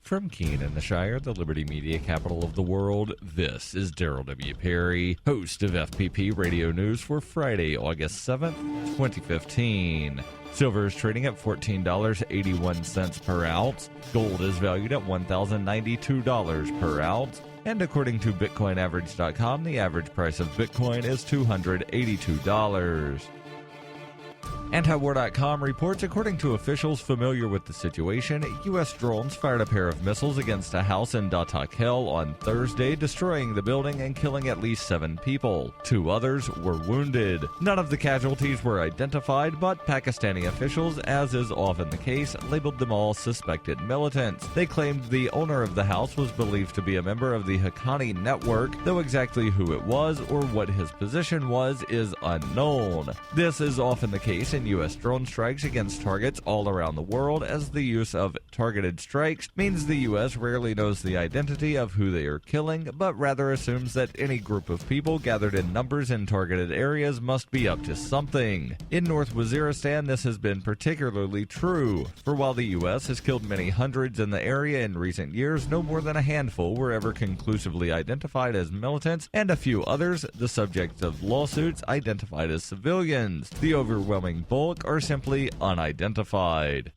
From Keene in the Shire, the Liberty Media capital of the world, this is Daryl W. Perry, host of FPP Radio News for Friday, August 7th, 2015. Silver is trading at $14.81 per ounce. Gold is valued at $1,092 per ounce. And according to BitcoinAverage.com, the average price of Bitcoin is $282. Antiwar.com reports, according to officials familiar with the situation, U.S. drones fired a pair of missiles against a house in Data Khel on Thursday, destroying the building and killing at least 7 people. 2 others were wounded. None of the casualties were identified, but Pakistani officials, as is often the case, labeled them all suspected militants. They claimed the owner of the house was believed to be a member of the Haqqani network, though exactly who it was or what his position was is unknown. This is often the case in U.S. drone strikes against targets all around the world, as the use of targeted strikes means the U.S. rarely knows the identity of who they are killing, but rather assumes that any group of people gathered in numbers in targeted areas must be up to something. In North Waziristan, this has been particularly true, for while the U.S. has killed many hundreds in the area in recent years, no more than a handful were ever conclusively identified as militants, and a few others, the subjects of lawsuits, identified as civilians. The overwhelming bulk are simply unidentified.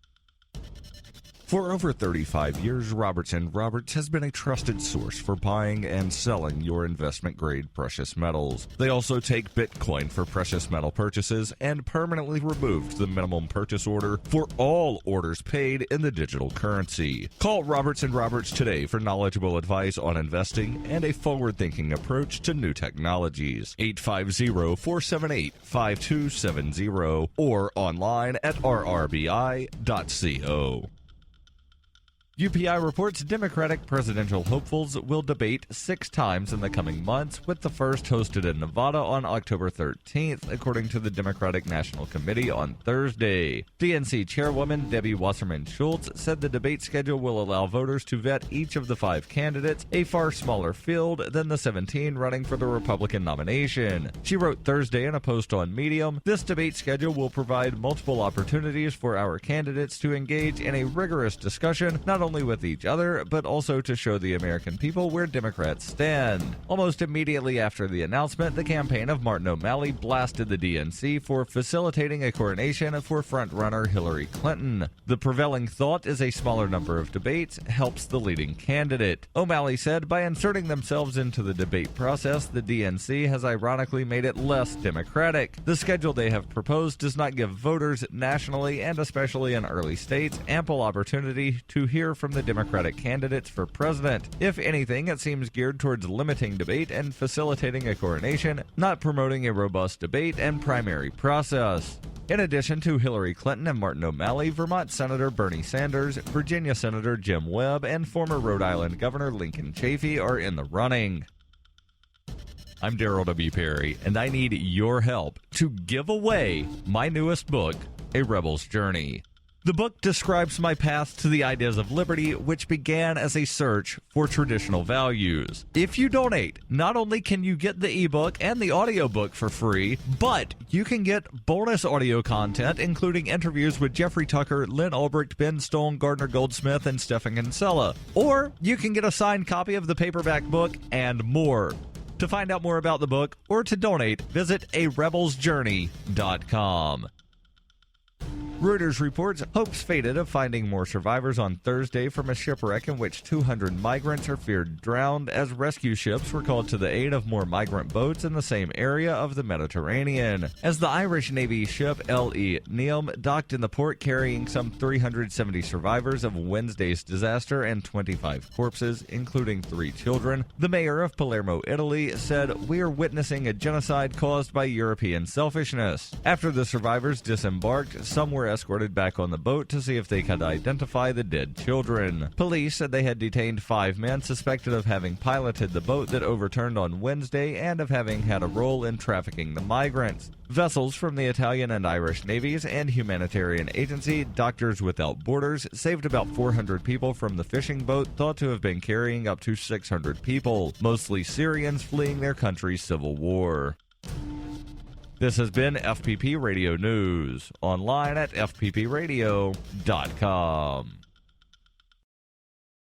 For over 35 years, Robertson Roberts has been a trusted source for buying and selling your investment-grade precious metals. They also take Bitcoin for precious metal purchases and permanently removed the minimum purchase order for all orders paid in the digital currency. Call Robertson Roberts today for knowledgeable advice on investing and a forward-thinking approach to new technologies. 850-478-5270 or online at rrbi.co. UPI reports Democratic presidential hopefuls will debate 6 times in the coming months, with the first hosted in Nevada on October 13th, according to the Democratic National Committee on Thursday. DNC Chairwoman Debbie Wasserman Schultz said the debate schedule will allow voters to vet each of the 5 candidates, a far smaller field than the 17 running for the Republican nomination. She wrote Thursday in a post on Medium, "This debate schedule will provide multiple opportunities for our candidates to engage in a rigorous discussion, not only with each other, but also to show the American people where Democrats stand." Almost immediately after the announcement, the campaign of Martin O'Malley blasted the DNC for facilitating a coronation for frontrunner Hillary Clinton. The prevailing thought is a smaller number of debates helps the leading candidate. O'Malley said, by inserting themselves into the debate process, the DNC has ironically made it less democratic. The schedule they have proposed does not give voters nationally, and especially in early states, ample opportunity to hear from the Democratic candidates for president. If anything, it seems geared towards limiting debate and facilitating a coronation, not promoting a robust debate and primary process. In addition to Hillary Clinton and Martin O'Malley, Vermont Senator Bernie Sanders, Virginia Senator Jim Webb, and former Rhode Island Governor Lincoln Chafee are in the running. I'm Daryl W. Perry, and I need your help to give away my newest book, A Rebel's Journey. The book describes my path to the ideas of liberty, which began as a search for traditional values. If you donate, not only can you get the ebook and the audiobook for free, but you can get bonus audio content, including interviews with Jeffrey Tucker, Lynn Ulbricht, Ben Stone, Gardner Goldsmith, and Stephen Kinsella. Or you can get a signed copy of the paperback book and more. To find out more about the book or to donate, visit arebelsjourney.com. Reuters reports hopes faded of finding more survivors on Thursday from a shipwreck in which 200 migrants are feared drowned as rescue ships were called to the aid of more migrant boats in the same area of the Mediterranean. As the Irish Navy ship L.E. Neom docked in the port carrying some 370 survivors of Wednesday's disaster and 25 corpses, including 3 children, the mayor of Palermo, Italy, said, "We are witnessing a genocide caused by European selfishness." After the survivors disembarked, some were escorted back on the boat to see if they could identify the dead children. Police said they had detained 5 men suspected of having piloted the boat that overturned on Wednesday and of having had a role in trafficking the migrants. Vessels from the Italian and Irish navies and humanitarian agency Doctors Without Borders saved about 400 people from the fishing boat thought to have been carrying up to 600 people, mostly Syrians fleeing their country's civil war. This has been FPP Radio News, online at fppradio.com.